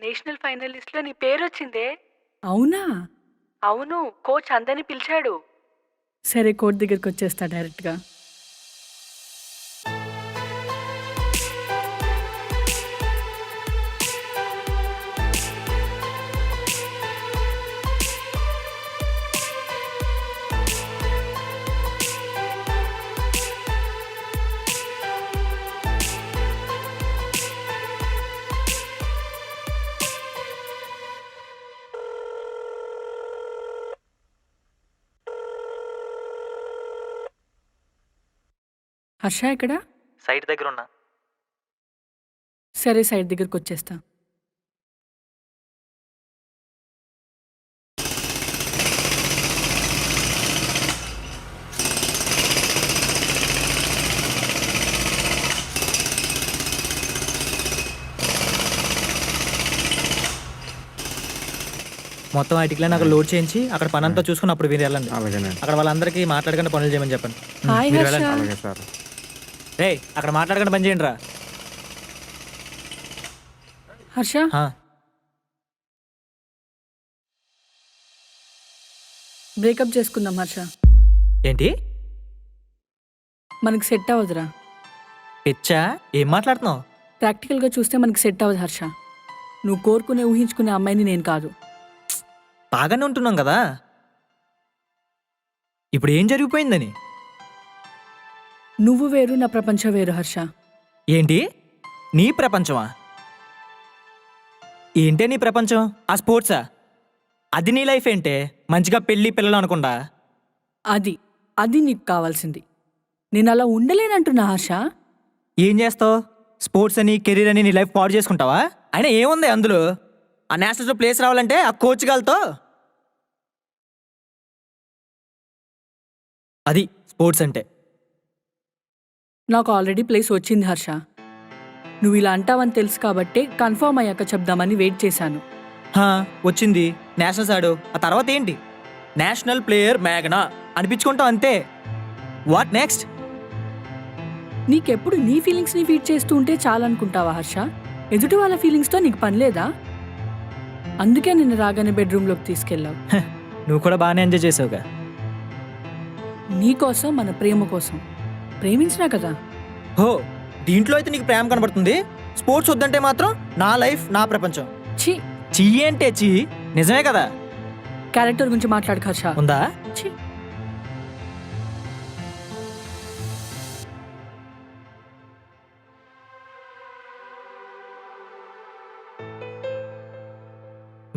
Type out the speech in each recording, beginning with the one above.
National finalist లో నీ పేరు వచ్చిందే. అవునా? అవును, కోచ్ అందరిని పిలిచాడు. సరే కోర్ట్ దగ్గరికి వచ్చేస్తా డైరెక్ట్గా. హర్ష ఎక్కడ? సైట్ దగ్గర ఉన్నా. సరే సైడ్ దగ్గరికి వచ్చేస్తా. మొత్తం ఐటిక్లో నాకు లోడ్ చేయించి అక్కడ పని అంతా చూసుకుని అప్పుడు మీరు వెళ్ళండి. అక్కడ వాళ్ళందరికీ మాట్లాడకుండా పనులు చేయమని చెప్పండి. హాయ్ మీరు హర్ష. వెళ్ళండి. రే అక్కడ మాట్లాడకుండా పని చేయండి రా. హర్ష బ్రేకప్ చేసుకుందాం హర్ష. ఏంటి మనకి సెట్ అవ్వదురా. పిచ్చా? ఏం మాట్లాడుతున్నావు? ప్రాక్టికల్గా చూస్తే మనకి సెట్ అవ్వదు హర్ష. నువ్వు కోరుకునే ఊహించుకునే అమ్మాయిని నేను కాదు. బాగానే ఉంటున్నాం కదా, ఇప్పుడు ఏం జరిగిపోయిందని? నువ్వు వేరు, నా ప్రపంచం వేరు హర్ష. ఏంటి నీ ప్రపంచమా? ఏంటే నీ ప్రపంచం? ఆ స్పోర్ట్సా? అది నీ లైఫ్ ఏంటే? మంచిగా పెళ్ళి పిల్లలు అనకుండా. అది అది నీకు కావాల్సింది. నేను అలా ఉండలేనంటున్నా హర్ష. ఏం చేస్తావు? స్పోర్ట్స్ అని కెరీర్ అని నీ లైఫ్ పాడు చేసుకుంటావా? అయినా ఏముంది అందులో? ఆ నేషనల్స్లో ప్లేస్ రావాలంటే ఆ కోచ్ గాలతో అది స్పోర్ట్స్ అంటే. నాకు ఆల్రెడీ ప్లేస్ వచ్చింది హర్ష. నువ్వు ఇలా అంటావని తెలుసు కాబట్టే కన్ఫర్మ్ అయ్యాక చెప్దామని వెయిట్ చేశాను. వచ్చింది, నేషనల్స్ ఆడు. ఆ తర్వాత ఏంటి? నేషనల్ ప్లేయర్ మేఘనా అనిపించుకుంటావు అంతే. What next? నీకెప్పుడు నీ ఫీలింగ్స్ని ఫీడ్ చేస్తూ ఉంటే చాలనుకుంటావా హర్ష? ఎదుటి వాళ్ళ ఫీలింగ్స్తో నీకు పని లేదా? అందుకే నిన్ను రాగానే బెడ్రూమ్లోకి తీసుకెళ్ళావు. నువ్వు కూడా బాగానే ఎంజాయ్ చేసావుగా. నీకోసం, మన ప్రేమ కోసం. ప్రేమించినా కదా. హో, దీంట్లో అయితే నీకు ప్రేమ కనబడుతుంది. స్పోర్ట్స్ వద్దంటే మాత్రం నా లైఫ్ నా ప్రపంచం. ఛీ, చీ అంటే చీ, నిజమే కదా. క్యారెక్టర్ గురించి మాట్లాడక హర్ష. ఉందా? ఛీ.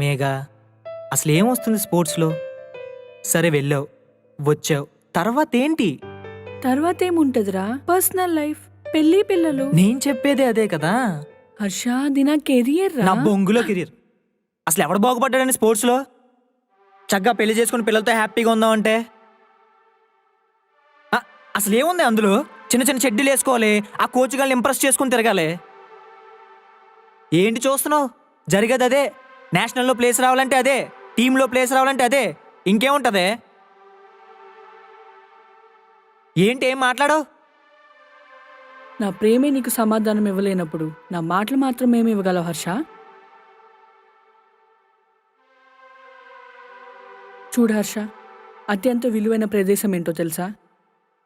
మేఘా, అసలు ఏమొస్తుంది స్పోర్ట్స్లో? సరే వెళ్ళావు, వచ్చావు, తర్వాత ఏంటి? తర్వాత ఏముంటదిరా? పర్సనల్ లైఫ్, పెళ్లి పిల్లలు. నేను చెప్పేదే అదే కదా హర్ష, అది నా కెరియర్ రా. నా బొంగులో కెరీర్. అసలు ఎవడు బాగుపడ్డాడని స్పోర్ట్స్లో? చక్కగా పెళ్లి చేసుకుని పిల్లలతో హ్యాపీగా ఉందామంటే అసలు ఏముంది అందులో? చిన్న చిన్న చెడ్డీలు వేసుకోవాలి, ఆ కోచ్ గాల్ని ఇంప్రెస్ చేసుకుని తిరగాలి. ఏంటి చూస్తున్నావు? జరిగేది అదే. నేషనల్లో ప్లేస్ రావాలంటే అదే, టీంలో ప్లేస్ రావాలంటే అదే. ఇంకేముంటదే? ఏంటి ఏం మాట్లాడవు? నా ప్రేమే నీకు సమాధానం ఇవ్వలేనప్పుడు నా మాటలు మాత్రం ఏమి ఇవ్వగలవు హర్ష? చూడు హర్ష, అత్యంత విలువైన ప్రదేశం ఏంటో తెలుసా?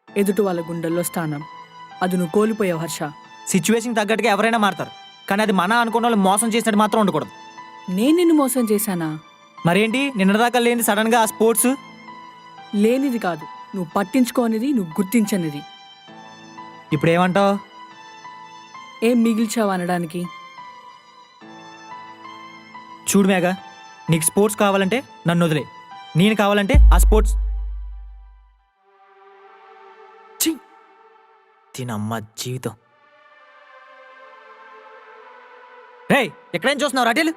ఎదుటి వాళ్ళ గుండెల్లో స్థానం. అది నువ్వు కోల్పోయావు హర్ష. సిచ్యువేషన్ తగ్గట్టుగా ఎవరైనా మారుతారు, కానీ అది మన అనుకున్న వాళ్ళు మోసం చేసినట్టు మాత్రం ఉండకూడదు. నేను నిన్ను మోసం చేశానా? మరేంటి నిన్నదాకా లేని సడన్గా ఆ స్పోర్ట్స్? లేనిది కాదు, నువ్వు పట్టించుకోనిది, నువ్వు గుర్తించనిది. ఇప్పుడు ఏమంటావు? ఏం మిగిల్చావు అనడానికి? చూడు మేఘా, నీకు స్పోర్ట్స్ కావాలంటే నన్ను వదిలే, నేను కావాలంటే ఆ స్పోర్ట్స్. తినమ్మ జీవితం. రేయ్, ఎక్కడైనా చూస్తున్నావు? అటేలు.